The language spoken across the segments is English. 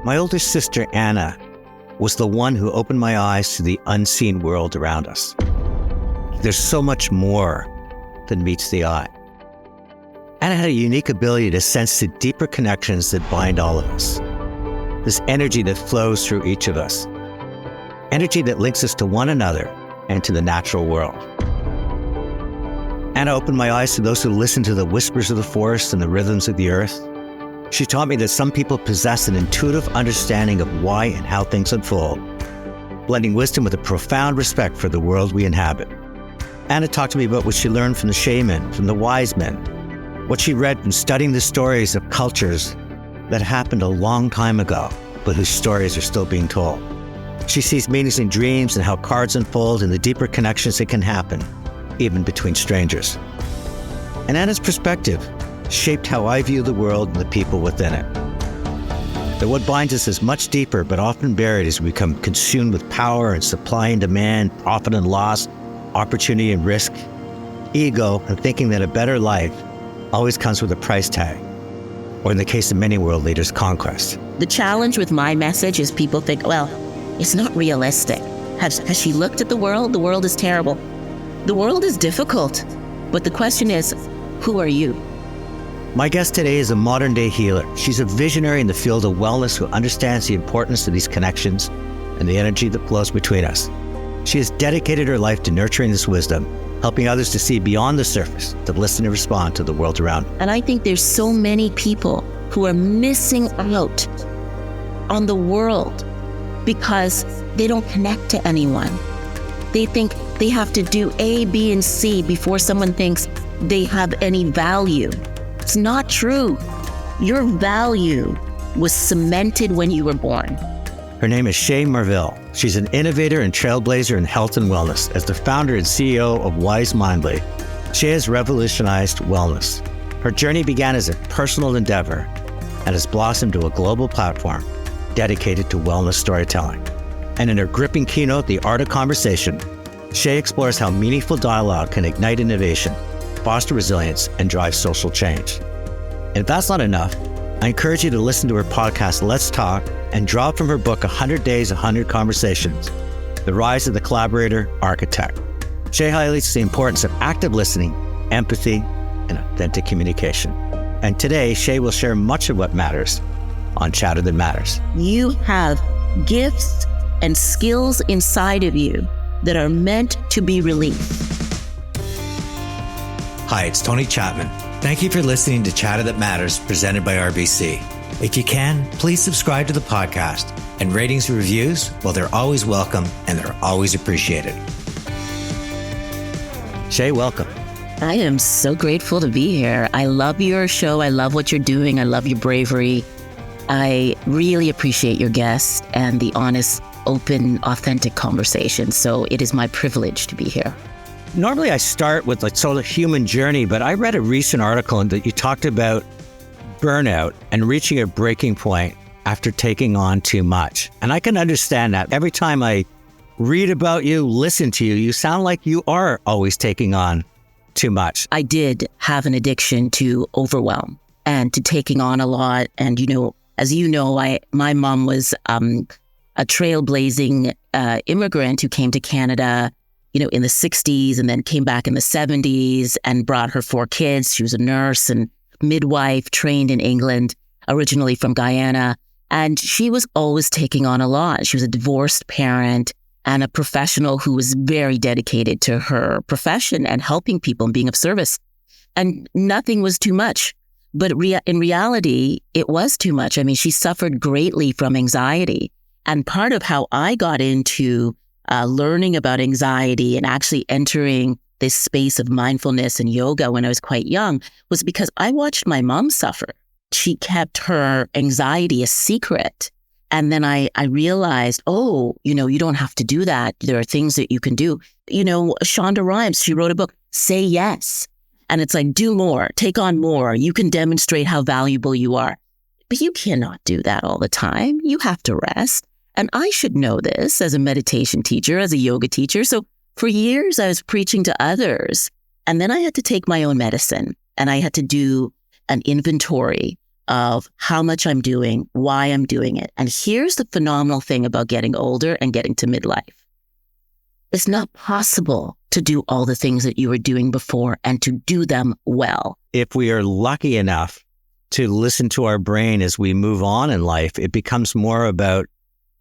My older sister, Anna, was the one who opened my eyes to the unseen world around us. There's so much more than meets the eye. Anna had a unique ability to sense the deeper connections that bind all of us. This energy that flows through each of us. Energy that links us to one another and to the natural world. Anna opened my eyes to those who listen to the whispers of the forest and the rhythms of the earth. She taught me that some people possess an intuitive understanding of why and how things unfold, blending wisdom with a profound respect for the world we inhabit. Anna talked to me about what she learned from the shaman, from the wise men, what she read from studying the stories of cultures that happened a long time ago, but whose stories are still being told. She sees meanings in dreams and how cards unfold and the deeper connections that can happen, even between strangers. And Anna's perspective shaped how I view the world and the people within it. That what binds us is much deeper, but often buried as we become consumed with power and supply and demand, profit and loss, opportunity and risk, ego, and thinking that a better life always comes with a price tag, or in the case of many world leaders, conquest. The challenge with my message is people think, well, it's not realistic. Has she looked at the world? The world is terrible. The world is difficult. But the question is, who are you? My guest today is a modern-day healer. She's a visionary in the field of wellness who understands the importance of these connections and the energy that flows between us. She has dedicated her life to nurturing this wisdom, helping others to see beyond the surface, to listen and respond to the world around them. And I think there's so many people who are missing out on the world because they don't connect to anyone. They think they have to do A, B, and C before someone thinks they have any value. It's not true. Your value was cemented when you were born. Her name is Che Marville. She's an innovator and trailblazer in health and wellness. As the founder and CEO of Wise Mindly, Che has revolutionized wellness. Her journey began as a personal endeavor and has blossomed to a global platform dedicated to wellness storytelling. And in her gripping keynote, The Art of Conversation, Che explores how meaningful dialogue can ignite innovation, foster resilience, and drive social change. And if that's not enough, I encourage you to listen to her podcast, Let's Talk, and draw from her book, 100 Days, 100 Conversations, The Rise of the Collaborator Architect. Che highlights the importance of active listening, empathy, and authentic communication. And today, Che will share much of what matters on Chatter That Matters. You have gifts and skills inside of you that are meant to be released. Hi, it's Tony Chapman. Thank you for listening to Chatter That Matters, presented by RBC. If you can, please subscribe to the podcast. And ratings and reviews, well, they're always welcome and they're always appreciated. Che, welcome. I am so grateful to be here. I love your show. I love what you're doing. I love your bravery. I really appreciate your guests and the honest, open, authentic conversation. So it is my privilege to be here. Normally I start with like sort of human journey, but I read a recent article that you talked about burnout and reaching a breaking point after taking on too much. And I can understand that. Every time I read about you, listen to you, you sound like you are always taking on too much. I did have an addiction to overwhelm and to taking on a lot. And, as you know, my mom was a trailblazing immigrant who came to Canada in the 60s and then came back in the 70s and brought her 4 kids. She was a nurse and midwife, trained in England, originally from Guyana. And she was always taking on a lot. She was a divorced parent and a professional who was very dedicated to her profession and helping people and being of service. And nothing was too much. But in reality, it was too much. I mean, she suffered greatly from anxiety. And part of how I got into learning about anxiety and actually entering this space of mindfulness and yoga when I was quite young was because I watched my mom suffer. She kept her anxiety a secret. And then I realized, you don't have to do that. There are things that you can do. Shonda Rhimes, she wrote a book, Say Yes. And it's like, do more, take on more. You can demonstrate how valuable you are. But you cannot do that all the time. You have to rest. And I should know this as a meditation teacher, as a yoga teacher. So for years, I was preaching to others. And then I had to take my own medicine and I had to do an inventory of how much I'm doing, why I'm doing it. And here's the phenomenal thing about getting older and getting to midlife. It's not possible to do all the things that you were doing before and to do them well. If we are lucky enough to listen to our brain as we move on in life, it becomes more about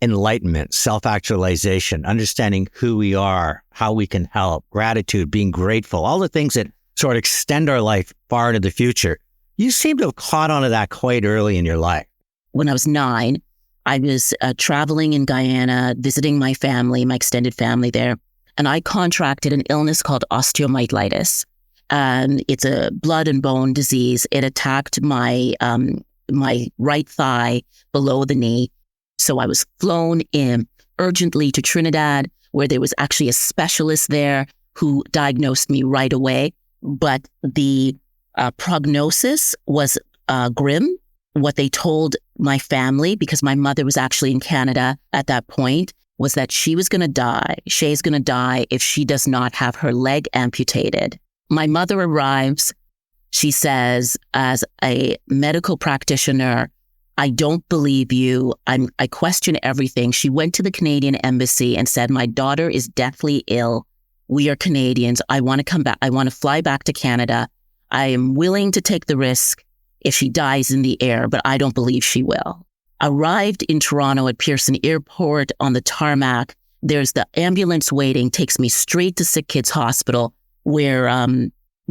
enlightenment, self-actualization, understanding who we are, how we can help, gratitude, being grateful, all the things that sort of extend our life far into the future. You seem to have caught on to that quite early in your life. When I was 9, I was traveling in Guyana, visiting my family, my extended family there, and I contracted an illness called osteomyelitis. It's a blood and bone disease. It attacked my right thigh below the knee. So I was flown in urgently to Trinidad, where there was actually a specialist there who diagnosed me right away. But the prognosis was grim. What they told my family, because my mother was actually in Canada at that point, was that she was going to die. Shay's going to die if she does not have her leg amputated. My mother arrives. She says, as a medical practitioner, I don't believe you. I question everything. She went to the Canadian embassy and said, my daughter is deathly ill. We are Canadians. I want to come back. I want to fly back to Canada. I am willing to take the risk if she dies in the air, but I don't believe she will. Arrived in Toronto at Pearson Airport on the tarmac. There's the ambulance waiting, takes me straight to Sick Kids Hospital, where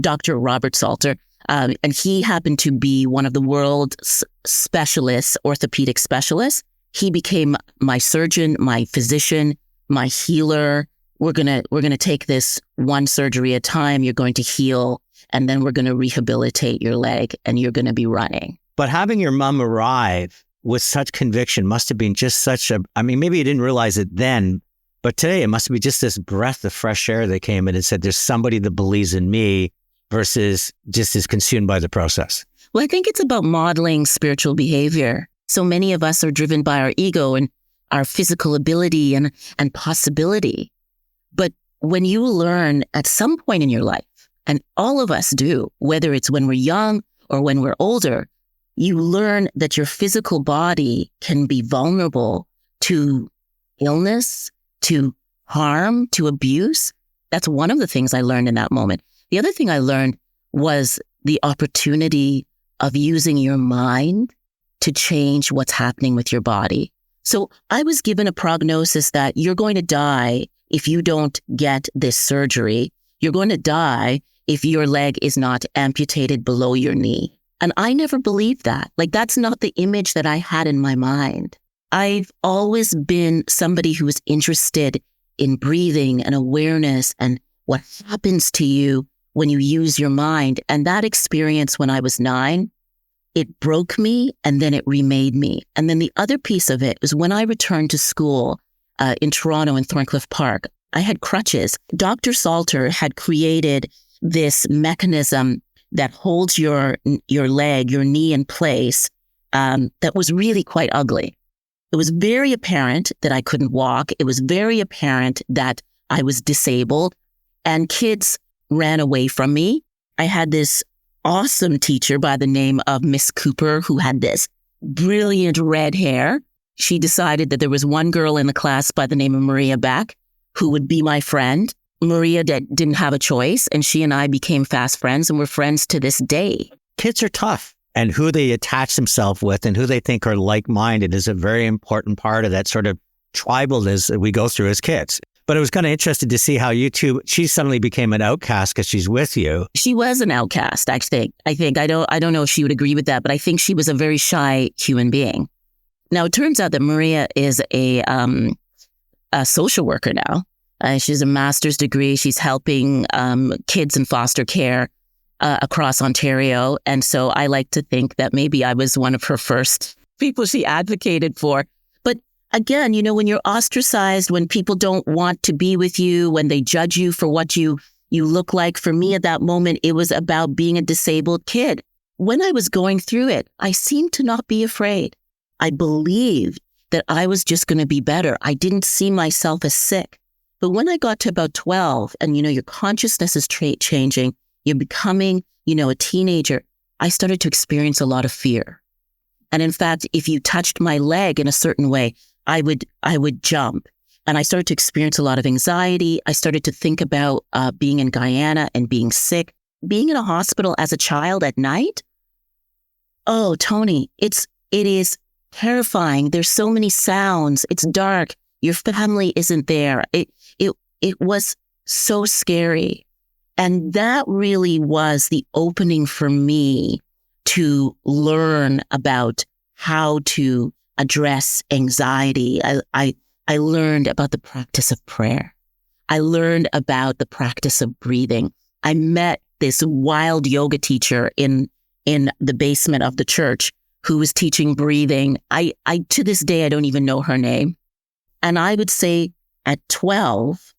Dr. Robert Salter, and he happened to be one of the world's specialists, orthopedic specialists. He became my surgeon, my physician, my healer. We're gonna take this one surgery at a time. You're going to heal, and then we're going to rehabilitate your leg, and you're going to be running. But having your mom arrive with such conviction must have been just such a, I mean, maybe you didn't realize it then, but today it must be just this breath of fresh air that came in and said, there's somebody that believes in me versus just is consumed by the process. Well, I think it's about modeling spiritual behavior. So many of us are driven by our ego and our physical ability and possibility. But when you learn at some point in your life, and all of us do, whether it's when we're young or when we're older, you learn that your physical body can be vulnerable to illness, to harm, to abuse. That's one of the things I learned in that moment. The other thing I learned was the opportunity of using your mind to change what's happening with your body. So I was given a prognosis that you're going to die if you don't get this surgery. You're going to die if your leg is not amputated below your knee. And I never believed that. Like, that's not the image that I had in my mind. I've always been somebody who was interested in breathing and awareness and what happens to you when you use your mind. And that experience when I was 9, it broke me and then it remade me. And then the other piece of it was when I returned to school in Toronto in Thorncliffe Park, I had crutches. Dr. Salter had created this mechanism that holds your leg, your knee in place, that was really quite ugly. It was very apparent that I couldn't walk. It was very apparent that I was disabled, and kids ran away from me. I had this awesome teacher by the name of Miss Cooper who had this brilliant red hair. She decided that there was one girl in the class by the name of Maria Beck who would be my friend. Maria didn't have a choice, and she and I became fast friends, and we're friends to this day. Kids are tough, and who they attach themselves with and who they think are like-minded is a very important part of that sort of tribalness that we go through as kids. But I was kind of interested to see how you two, she suddenly became an outcast because she's with you. She was an outcast, I think. I don't know if she would agree with that, but I think she was a very shy human being. Now, it turns out that Maria is a social worker now. She has a master's degree. She's helping kids in foster care across Ontario. And so I like to think that maybe I was one of her first people she advocated for. But again, you know, when you're ostracized, when people don't want to be with you, when they judge you for what you look like, for me at that moment, it was about being a disabled kid. When I was going through it, I seemed to not be afraid. I believed that I was just going to be better. I didn't see myself as sick. But when I got to about 12 and, you know, your consciousness is changing, you're becoming, you know, a teenager, I started to experience a lot of fear. And in fact, if you touched my leg in a certain way, I would jump. And I started to experience a lot of anxiety. I started to think about being in Guyana and being sick, being in a hospital as a child at night. Oh, Tony, it is terrifying. There's so many sounds. It's dark. Your family isn't there. It was so scary. And that really was the opening for me to learn about how to address anxiety. I learned about the practice of prayer. I learned about the practice of breathing. I met this wild yoga teacher in the basement of the church who was teaching breathing. I to this day, I don't even know her name. And I would say at 12,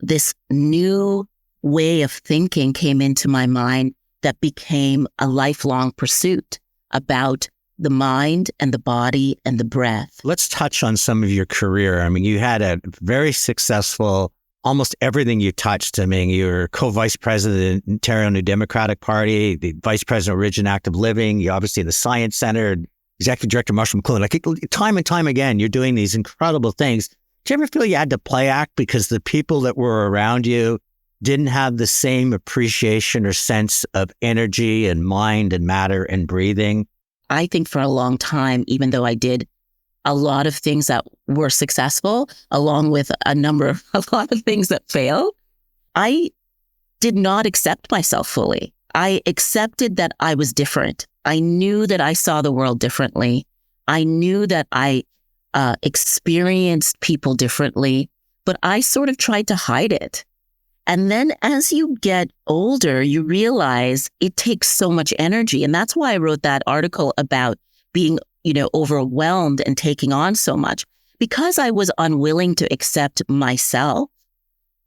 this new way of thinking came into my mind that became a lifelong pursuit about the mind and the body and the breath. Let's touch on some of your career. I mean, you had a very successful, almost everything you touched. I mean, you were co-vice president in Ontario New Democratic Party, the vice president of Origin Active Living. You obviously in the Science Center, executive director of Mushroom Clinic. Like, time and time again, you're doing these incredible things. Did you ever feel you had to play act because the people that were around you didn't have the same appreciation or sense of energy and mind and matter and breathing? I think for a long time, even though I did a lot of things that were successful, along with a lot of things that failed, I did not accept myself fully. I accepted that I was different. I knew that I saw the world differently. I knew that I experienced people differently, but I sort of tried to hide it. And then as you get older, you realize it takes so much energy. And that's why I wrote that article about being, overwhelmed and taking on so much. Because I was unwilling to accept myself,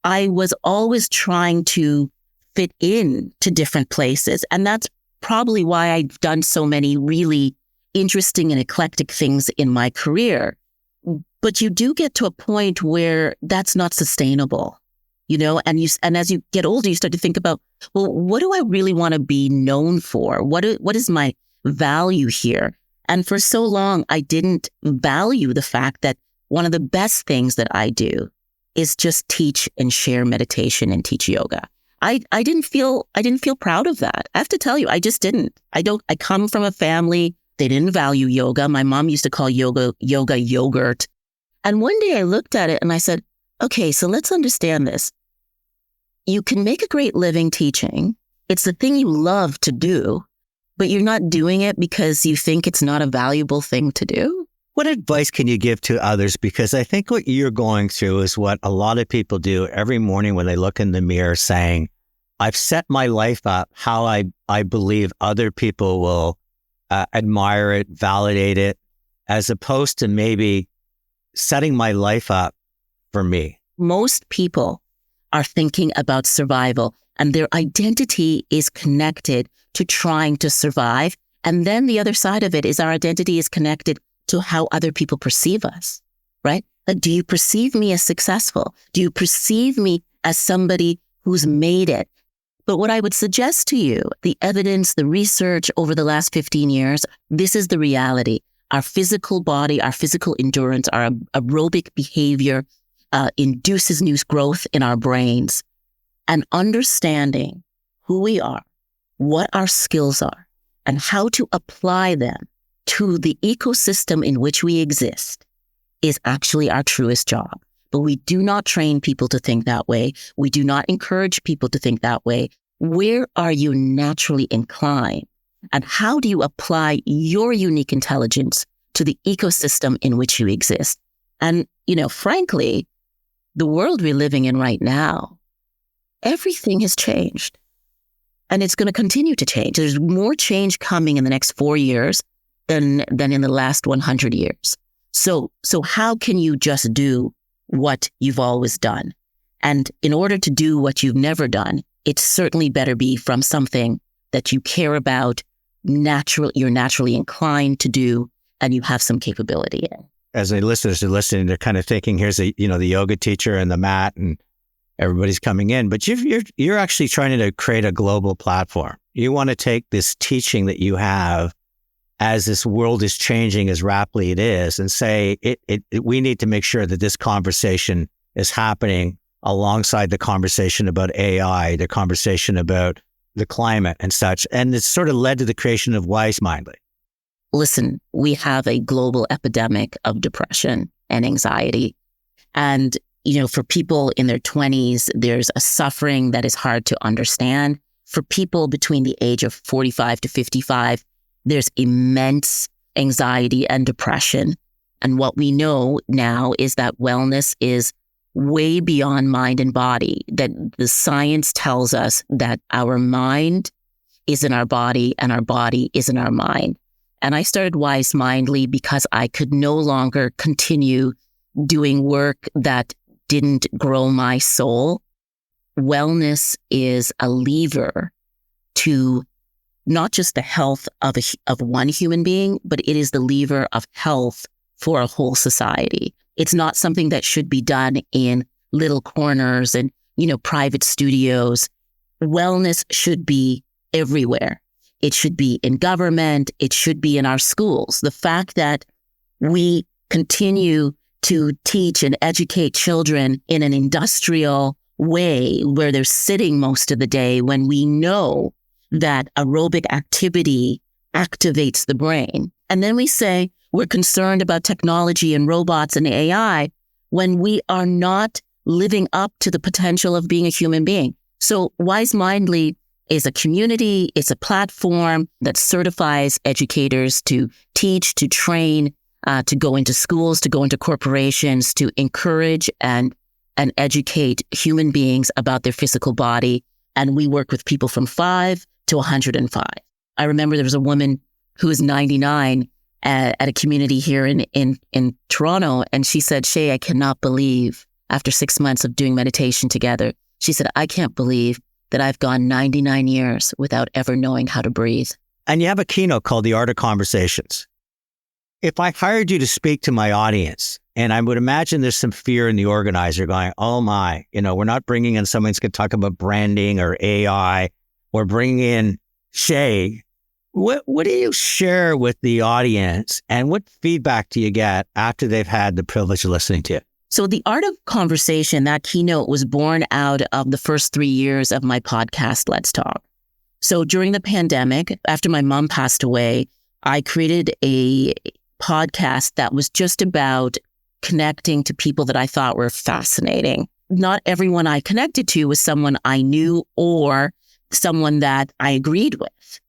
I was always trying to fit in to different places. And that's probably why I've done so many really interesting and eclectic things in my career. But you do get to a point where that's not sustainable. And as you get older, you start to think about, well, what do I really want to be known for? What is my value here? And for so long, I didn't value the fact that one of the best things that I do is just teach and share meditation and teach yoga. I didn't feel proud of that. I have to tell you, I just didn't. I come from a family, they didn't value yoga. My mom used to call yoga yogurt. And one day I looked at it and I said, okay, so let's understand this. You can make a great living teaching. It's the thing you love to do, but you're not doing it because you think it's not a valuable thing to do. What advice can you give to others? Because I think what you're going through is what a lot of people do every morning when they look in the mirror saying, I've set my life up how I believe other people will admire it, validate it, as opposed to maybe setting my life up for me. Most people are thinking about survival and their identity is connected to trying to survive. And then the other side of it is our identity is connected to how other people perceive us, right? Like, do you perceive me as successful? Do you perceive me as somebody who's made it? But what I would suggest to you, the evidence, the research over the last 15 years, this is the reality. Our physical body, our physical endurance, our aerobic behavior induces new growth in our brains. And understanding who we are, what our skills are, and how to apply them to the ecosystem in which we exist is actually our truest job. But we do not train people to think that way. We do not encourage people to think that way. Where are you naturally inclined? And how do you apply your unique intelligence to the ecosystem in which you exist? And, frankly, the world we're living in right now, everything has changed. And it's going to continue to change. There's more change coming in the next 4 years than in the last 100 years. So how can you just do what you've always done? And in order to do what you've never done, it certainly better be from something that you care about, you're naturally inclined to do, and you have some capability in. As the listeners are listening, they're kind of thinking, here's the yoga teacher and the mat and everybody's coming in, but you're actually trying to create a global platform. You want to take this teaching that you have as this world is changing as rapidly it is, and say we need to make sure that this conversation is happening alongside the conversation about AI, the conversation about the climate and such. And it's sort of led to the creation of Wisemindly. Listen, we have a global epidemic of depression and anxiety. And, for people in their 20s, there's a suffering that is hard to understand. For people between the age of 45 to 55, there's immense anxiety and depression. And what we know now is that wellness is way beyond mind and body, that the science tells us that our mind is in our body and our body is in our mind. And I started Wisemindly because I could no longer continue doing work that didn't grow my soul. Wellness is a lever to not just the health of one human being, but it is the lever of health for a whole society. It's not something that should be done in little corners and, private studios. Wellness should be everywhere. It should be in government. It should be in our schools. The fact that we continue to teach and educate children in an industrial way where they're sitting most of the day, when we know that aerobic activity activates the brain. And then we say we're concerned about technology and robots and AI when we are not living up to the potential of being a human being. So Wisemindly is a community, it's a platform that certifies educators to teach, to train, to go into schools, to go into corporations, to encourage and educate human beings about their physical body. And we work with people from 5 to 105. I remember there was a woman who was 99 at a community here in Toronto. And she said, Che, I cannot believe, after 6 months of doing meditation together, she said, I can't believe that I've gone 99 years without ever knowing how to breathe. And you have a keynote called The Art of Conversations. If I hired you to speak to my audience, and I would imagine there's some fear in the organizer going, oh my, we're not bringing in someone who's going to talk about branding or AI. We're bringing in Che. What do you share with the audience, and what feedback do you get after they've had the privilege of listening to you? So The Art of Conversation, that keynote was born out of the first 3 years of my podcast, Let's Talk. So during the pandemic, after my mom passed away, I created a podcast that was just about connecting to people that I thought were fascinating. Not everyone I connected to was someone I knew or someone that I agreed with.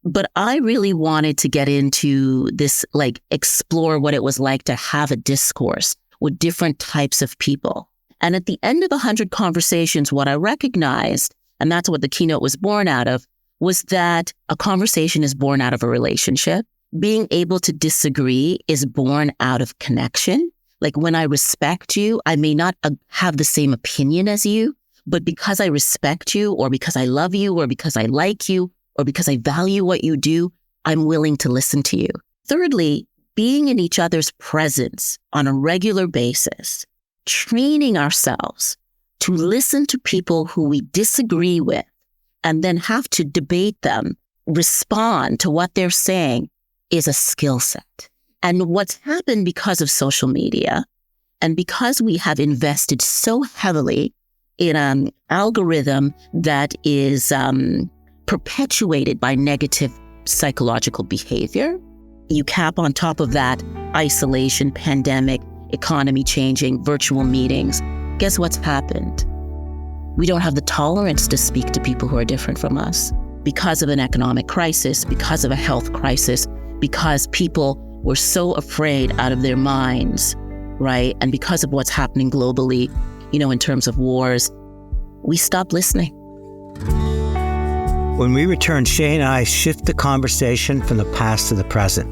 But I really wanted to get into this, explore what it was like to have a discourse with different types of people. And at the end of 100 conversations, what I recognized, and that's what the keynote was born out of, was that a conversation is born out of a relationship. Being able to disagree is born out of connection. Like when I respect you, I may not have the same opinion as you, but because I respect you, or because I love you, or because I like you, or because I value what you do, I'm willing to listen to you. Thirdly, being in each other's presence on a regular basis, training ourselves to listen to people who we disagree with and then have to debate them, respond to what they're saying, is a skill set. And what's happened because of social media and because we have invested so heavily in an algorithm that is perpetuated by negative psychological behavior, you cap on top of that isolation, pandemic, economy changing, virtual meetings. Guess what's happened? We don't have the tolerance to speak to people who are different from us because of an economic crisis, because of a health crisis, because people were so afraid out of their minds, right? And because of what's happening globally, in terms of wars, we stopped listening. When we return, Che and I shift the conversation from the past to the present.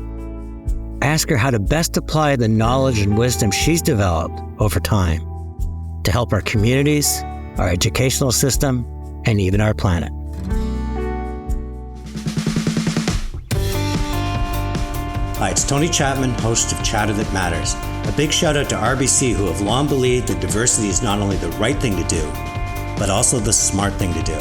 I ask her how to best apply the knowledge and wisdom she's developed over time to help our communities, our educational system, and even our planet. Hi, it's Tony Chapman, host of Chatter That Matters. A big shout out to RBC, who have long believed that diversity is not only the right thing to do, but also the smart thing to do.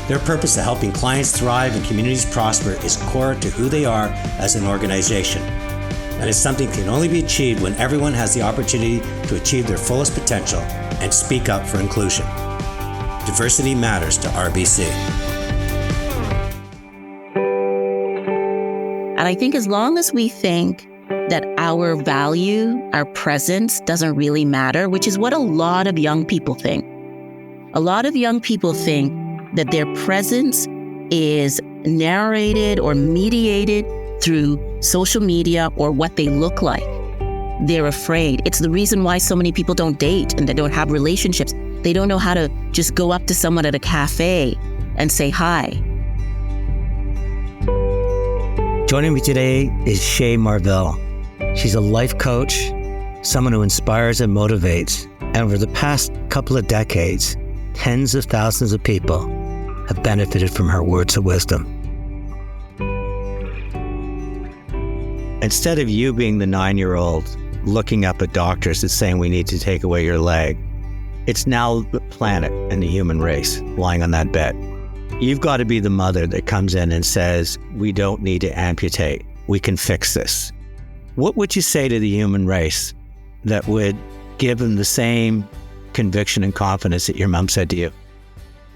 Their purpose of helping clients thrive and communities prosper is core to who they are as an organization. And it's something that can only be achieved when everyone has the opportunity to achieve their fullest potential and speak up for inclusion. Diversity matters to RBC. And I think as long as we think that our value, our presence doesn't really matter, which is what a lot of young people think. A lot of young people think that their presence is narrated or mediated through social media or what they look like. They're afraid. It's the reason why so many people don't date and they don't have relationships. They don't know how to just go up to someone at a cafe and say hi. Joining me today is Che Marville. She's a life coach, someone who inspires and motivates. And over the past couple of decades, tens of thousands of people have benefited from her words of wisdom. Instead of you being the 9-year-old looking up at doctors and saying we need to take away your leg, it's now the planet and the human race lying on that bed. You've got to be the mother that comes in and says, we don't need to amputate. We can fix this. What would you say to the human race that would give them the same conviction and confidence that your mom said to you?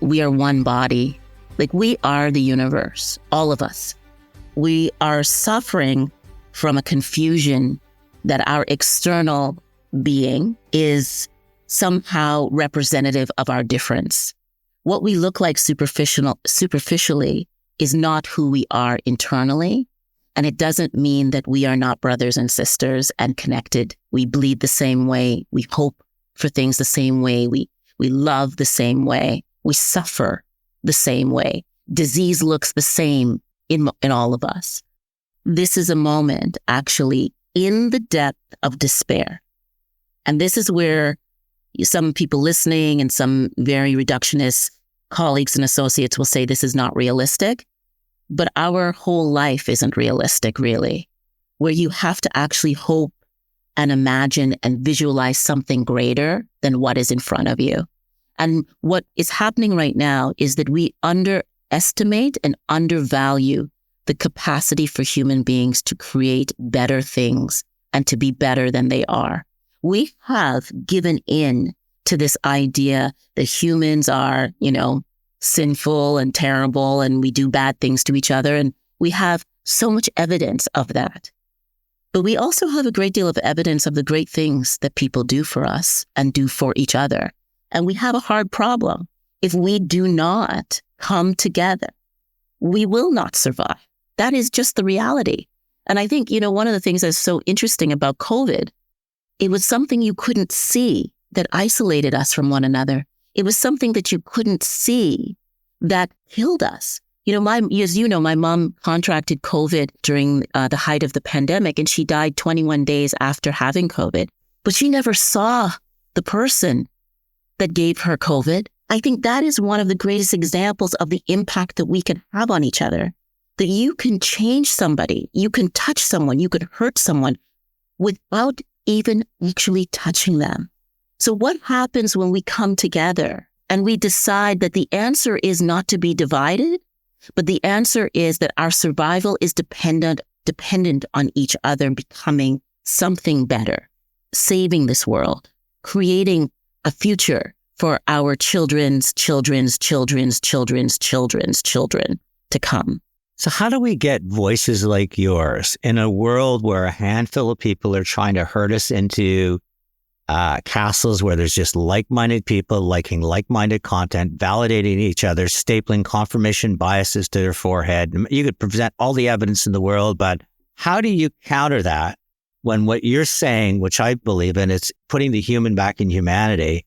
We are one body. Like, we are the universe, all of us. We are suffering from a confusion that our external being is somehow representative of our difference. What we look like superficially is not who we are internally. And it doesn't mean that we are not brothers and sisters and connected. We bleed the same way. We hope for things the same way. We love the same way. We suffer the same way. Disease looks the same in all of us. This is a moment actually in the depth of despair. And this is where some people listening and some very reductionist colleagues and associates will say this is not realistic. But our whole life isn't realistic, really, where you have to actually hope and imagine and visualize something greater than what is in front of you. And what is happening right now is that we underestimate and undervalue the capacity for human beings to create better things and to be better than they are. We have given in to this idea that humans are, sinful and terrible and we do bad things to each other. And we have so much evidence of that. But we also have a great deal of evidence of the great things that people do for us and do for each other. And we have a hard problem. If we do not come together, we will not survive. That is just the reality. And I think, one of the things that's so interesting about COVID, it was something you couldn't see that isolated us from one another. It was something that you couldn't see that killed us. My mom contracted COVID during the height of the pandemic, and she died 21 days after having COVID. But she never saw the person that gave her COVID. I think that is one of the greatest examples of the impact that we can have on each other. That you can change somebody, you can touch someone, you can hurt someone without even actually touching them. So what happens when we come together and we decide that the answer is not to be divided, but the answer is that our survival is dependent on each other becoming something better, saving this world, creating a future for our children's children to come. So how do we get voices like yours in a world where a handful of people are trying to herd us into castles where there's just like-minded people liking like-minded content, validating each other, stapling confirmation biases to their forehead? You could present all the evidence in the world, but how do you counter that when what you're saying, which I believe in, is putting the human back in humanity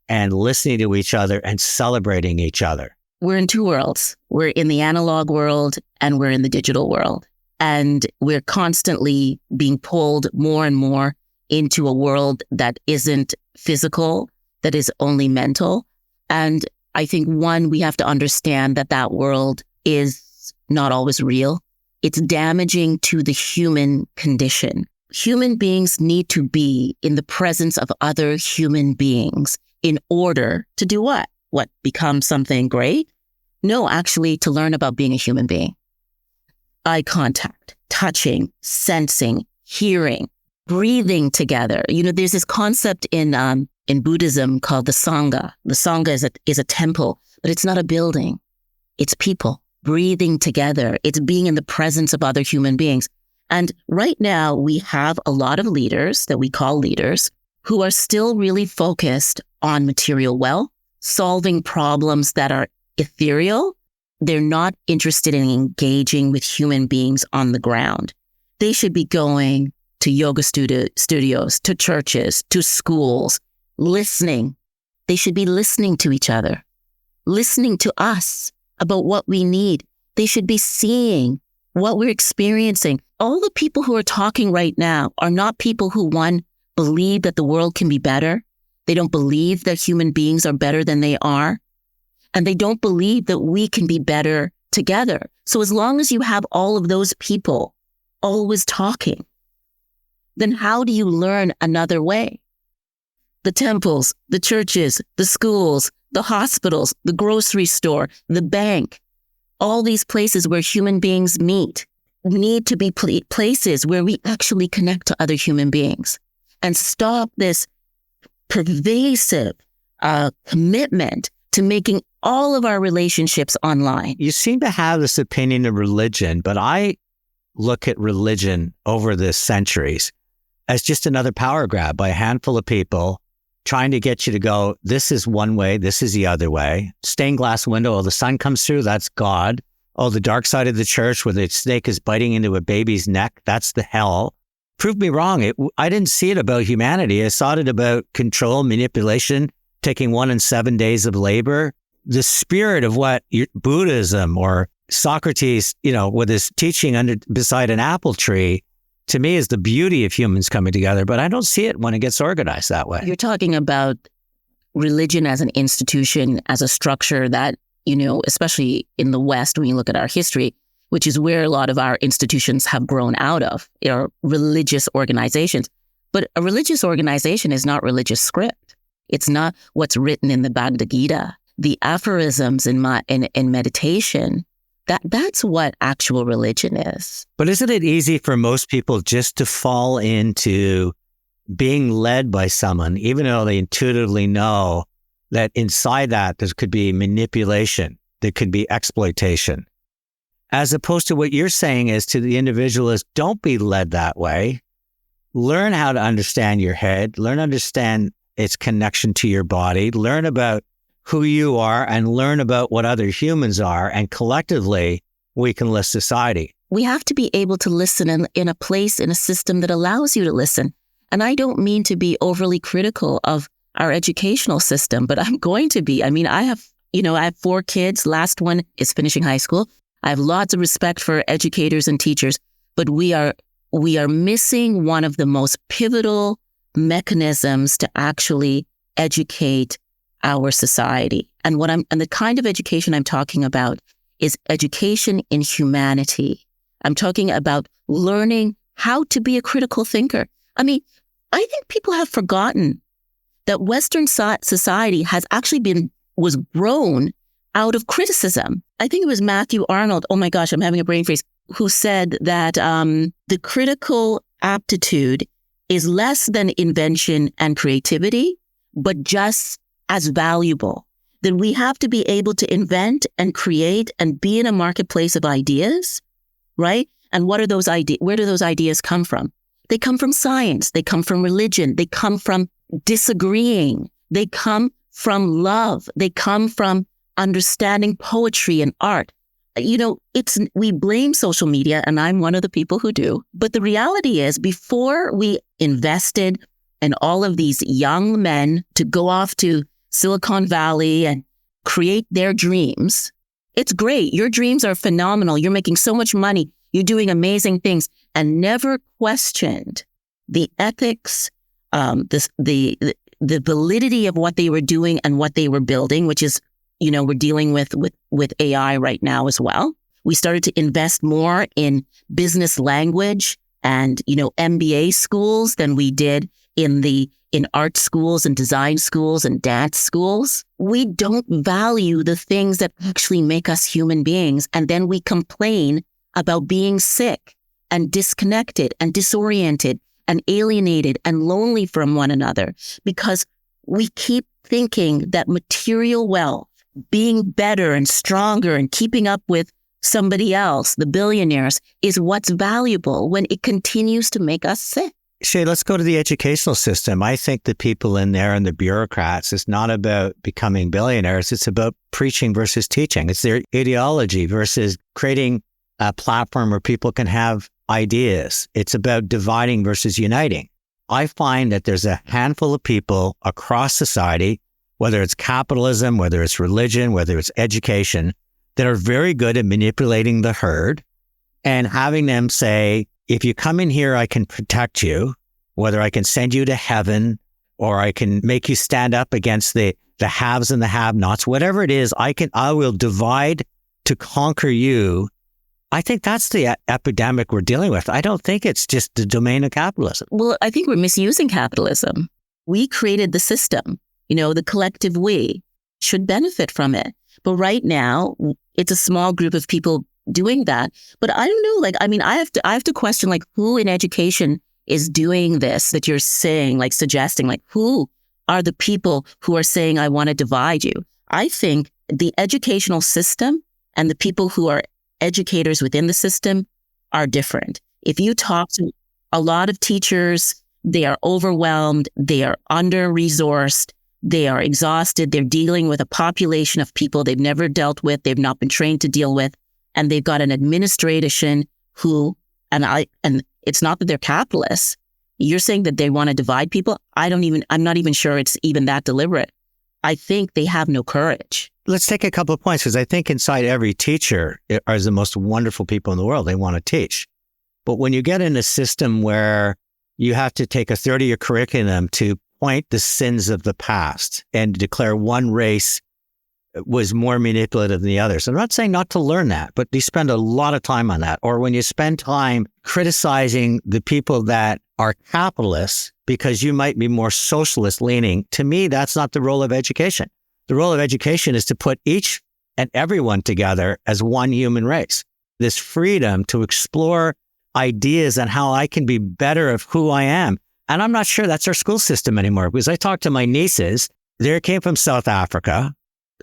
and listening to each other and celebrating each other? We're in two worlds. We're in the analog world and we're in the digital world. And we're constantly being pulled more and more into a world that isn't physical, that is only mental. And I think, one, we have to understand that world is not always real. It's damaging to the human condition. Human beings need to be in the presence of other human beings in order to do what? Become something great? No, actually, to learn about being a human being. Eye contact, touching, sensing, hearing, breathing together. There's this concept in Buddhism called the Sangha. The Sangha is a temple, but it's not a building. It's people breathing together. It's being in the presence of other human beings. And right now we have a lot of leaders that we call leaders who are still really focused on material wealth, solving problems that are ethereal. They're not interested in engaging with human beings on the ground. They should be going to yoga studios, to churches, to schools, listening. They should be listening to each other, listening to us about what we need. They should be seeing what we're experiencing. All the people who are talking right now are not people who, one, believe that the world can be better. They don't believe that human beings are better than they are. And they don't believe that we can be better together. So as long as you have all of those people always talking, then how do you learn another way? The temples, the churches, the schools, the hospitals, the grocery store, the bank, all these places where human beings meet need to be places where we actually connect to other human beings and stop this pervasive commitment to making all of our relationships online. You seem to have this opinion of religion, but I look at religion over the centuries as just another power grab by a handful of people trying to get you to go, this is one way, this is the other way. Stained glass window, oh, the sun comes through, that's God. Oh, the dark side of the church where the snake is biting into a baby's neck, that's the hell. Prove me wrong. I didn't see it about humanity. I saw it about control, manipulation, taking 1 in 7 days of labor. The spirit of what Buddhism or Socrates, with his teaching beside an apple tree, to me is the beauty of humans coming together. But I don't see it when it gets organized that way. You're talking about religion as an institution, as a structure that, especially in the West, when you look at our history, which is where a lot of our institutions have grown out of, are religious organizations. But a religious organization is not religious script. It's not what's written in the Bhagavad Gita. The aphorisms in meditation, that's what actual religion is. But isn't it easy for most people just to fall into being led by someone, even though they intuitively know that inside that there could be manipulation, there could be exploitation, as opposed to what you're saying is to the individual is don't be led that way. Learn how to understand your head, learn to understand its connection to your body, learn about who you are and learn about what other humans are. And collectively, we can lift society. We have to be able to listen in a place, in a system that allows you to listen. And I don't mean to be overly critical of our educational system, but I'm going to be. I mean, I have 4 kids. Last one is finishing high school. I have lots of respect for educators and teachers, but we are missing one of the most pivotal mechanisms to actually educate our society. And the kind of education I'm talking about is education in humanity. I'm talking about learning how to be a critical thinker. I mean, I think people have forgotten that Western society has actually was grown out of criticism. I think it was Matthew Arnold, oh my gosh, I'm having a brain freeze, who said that the critical aptitude is less than invention and creativity, but just as valuable. That we have to be able to invent and create and be in a marketplace of ideas, right? And what are those ideas? Where do those ideas come from? They come from science. They come from religion. They come from disagreeing. They come from love. They come from understanding poetry and art. We blame social media, and I'm one of the people who do. But the reality is, before we invested in all of these young men to go off to Silicon Valley and create their dreams, it's great. Your dreams are phenomenal. You're making so much money. You're doing amazing things, and never questioned the ethics, the validity of what they were doing and what they were building, which is, we're dealing with AI right now as well. We started to invest more in business language and, MBA schools than we did in art schools and design schools and dance schools. We don't value the things that actually make us human beings. And then we complain about being sick and disconnected and disoriented and alienated and lonely from one another because we keep thinking that material wealth, being better and stronger and keeping up with somebody else, the billionaires, is what's valuable when it continues to make us sick. Che, let's go to the educational system. I think the people in there and the bureaucrats, it's not about becoming billionaires. It's about preaching versus teaching. It's their ideology versus creating a platform where people can have ideas. It's about dividing versus uniting. I find that there's a handful of people across society, whether it's capitalism, whether it's religion, whether it's education, that are very good at manipulating the herd and having them say, if you come in here, I can protect you, whether I can send you to heaven or I can make you stand up against the haves and the have-nots, whatever it is, I will divide to conquer you. I think that's the epidemic we're dealing with. I don't think it's just the domain of capitalism. Well, I think we're misusing capitalism. We created the system. The collective we should benefit from it. But right now, it's a small group of people doing that. But I don't know, I have to question, who in education is doing this that you're saying, suggesting, who are the people who are saying, I want to divide you? I think the educational system and the people who are educators within the system are different. If you talk to a lot of teachers, they are overwhelmed, they are under-resourced, they are exhausted, they're dealing with a population of people they've never dealt with, they've not been trained to deal with, and they've got an administration who, and it's not that they're capitalists. You're saying that they want to divide people? I'm not even sure it's even that deliberate. I think they have no courage. Let's take a couple of points, because I think inside every teacher are the most wonderful people in the world. They want to teach. But when you get in a system where you have to take a 30-year curriculum to point the sins of the past and declare one race was more manipulative than the others. I'm not saying not to learn that, but you spend a lot of time on that. Or when you spend time criticizing the people that are capitalists because you might be more socialist leaning, to me, that's not the role of education. The role of education is to put each and everyone together as one human race. This freedom to explore ideas on how I can be better of who I am. And I'm not sure that's our school system anymore, because I talked to my nieces. They came from South Africa,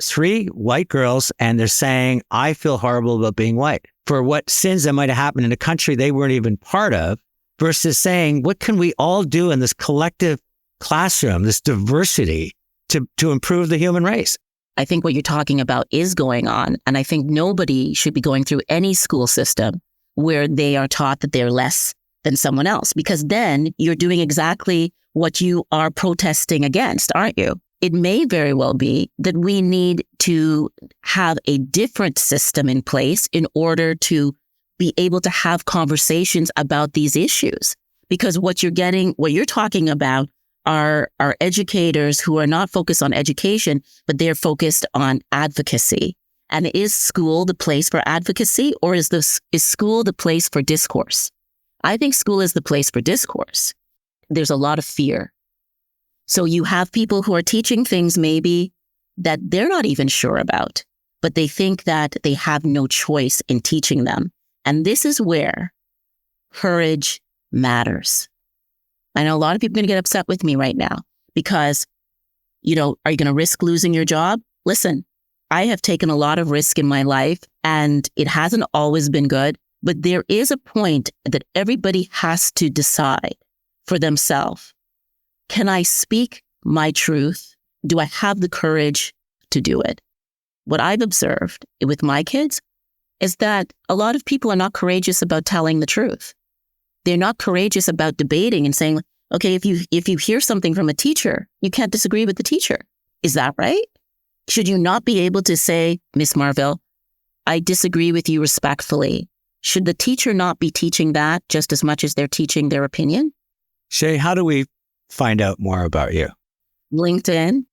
3 white girls, and they're saying, I feel horrible about being white for what sins that might have happened in a country they weren't even part of, versus saying, what can we all do in this collective classroom, this diversity to improve the human race? I think what you're talking about is going on. And I think nobody should be going through any school system where they are taught that they're less than someone else, because then you're doing exactly what you are protesting against, aren't you? It may very well be that we need to have a different system in place in order to be able to have conversations about these issues. Because what you're talking about are educators who are not focused on education, but they're focused on advocacy. And is school the place for advocacy, or is school the place for discourse? I think school is the place for discourse. There's a lot of fear. So you have people who are teaching things maybe that they're not even sure about, but they think that they have no choice in teaching them. And this is where courage matters. I know a lot of people are going to get upset with me right now because, are you going to risk losing your job? Listen, I have taken a lot of risk in my life and it hasn't always been good, but there is a point that everybody has to decide for themselves. Can I speak my truth? Do I have the courage to do it? What I've observed with my kids is that a lot of people are not courageous about telling the truth. They're not courageous about debating and saying, okay, if you hear something from a teacher, you can't disagree with the teacher. Is that right? Should you not be able to say, Miss Marville, I disagree with you respectfully? Should the teacher not be teaching that just as much as they're teaching their opinion? Che, how do we find out more about you? LinkedIn.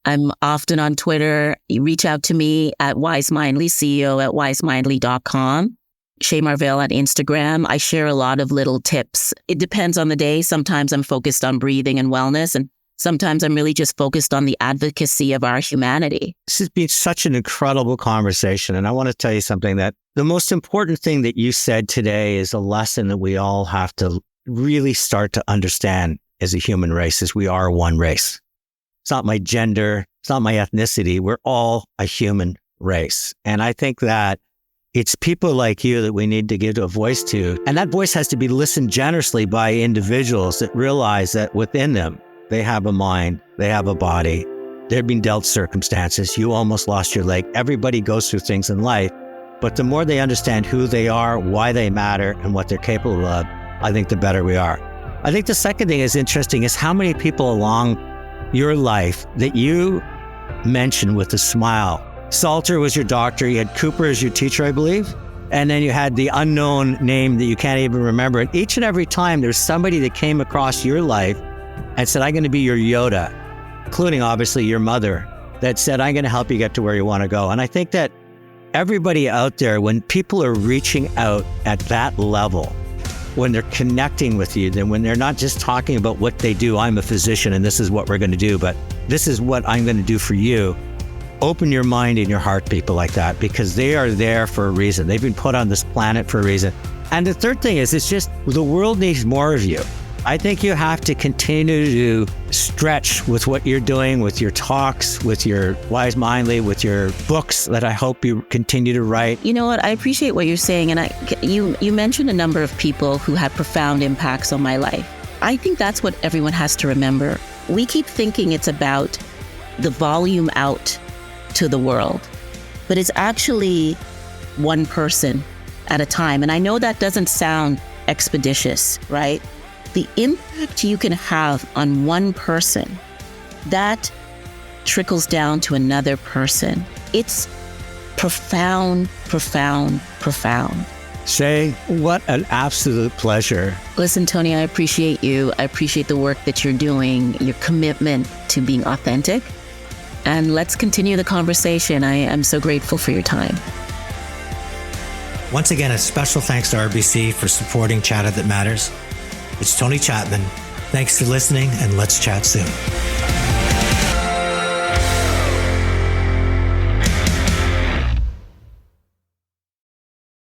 I'm often on Twitter. You reach out to me at wisemindly, CEO at wisemindly.com. Che Marville on Instagram. I share a lot of little tips. It depends on the day. Sometimes I'm focused on breathing and wellness, and sometimes I'm really just focused on the advocacy of our humanity. This has been such an incredible conversation. And I want to tell you something, that the most important thing that you said today is a lesson that we all have to really start to understand as a human race, is we are one race. It's not my gender. It's not my ethnicity. We're all a human race. And I think that it's people like you that we need to give a voice to. And that voice has to be listened generously by individuals that realize that within them, they have a mind, they have a body, they've been dealt circumstances. You almost lost your leg. Everybody goes through things in life. But the more they understand who they are, why they matter, and what they're capable of, I think the better we are. I think the second thing is interesting is how many people along your life that you mentioned with a smile. Salter was your doctor. You had Cooper as your teacher, I believe. And then you had the unknown name that you can't even remember. And each and every time there's somebody that came across your life and said, I'm going to be your Yoda, including obviously your mother, that said, I'm going to help you get to where you want to go. And I think that everybody out there, when people are reaching out at that level, when they're connecting with you, then when they're not just talking about what they do, I'm a physician and this is what we're going to do, but this is what I'm going to do for you. Open your mind and your heart, people like that, because they are there for a reason. They've been put on this planet for a reason. And the third thing is, it's just the world needs more of you. I think you have to continue to stretch with what you're doing, with your talks, with your Wise Mindly, with your books that I hope you continue to write. You know what? I appreciate what you're saying. And you mentioned a number of people who had profound impacts on my life. I think that's what everyone has to remember. We keep thinking it's about the volume out to the world, but it's actually one person at a time. And I know that doesn't sound expeditious, right? The impact you can have on one person, that trickles down to another person. It's profound, profound, profound. Che, what an absolute pleasure. Listen, Tony, I appreciate you. I appreciate the work that you're doing, your commitment to being authentic. And let's continue the conversation. I am so grateful for your time. Once again, a special thanks to RBC for supporting Chatter That Matters. It's Tony Chapman. Thanks for listening, and let's chat soon.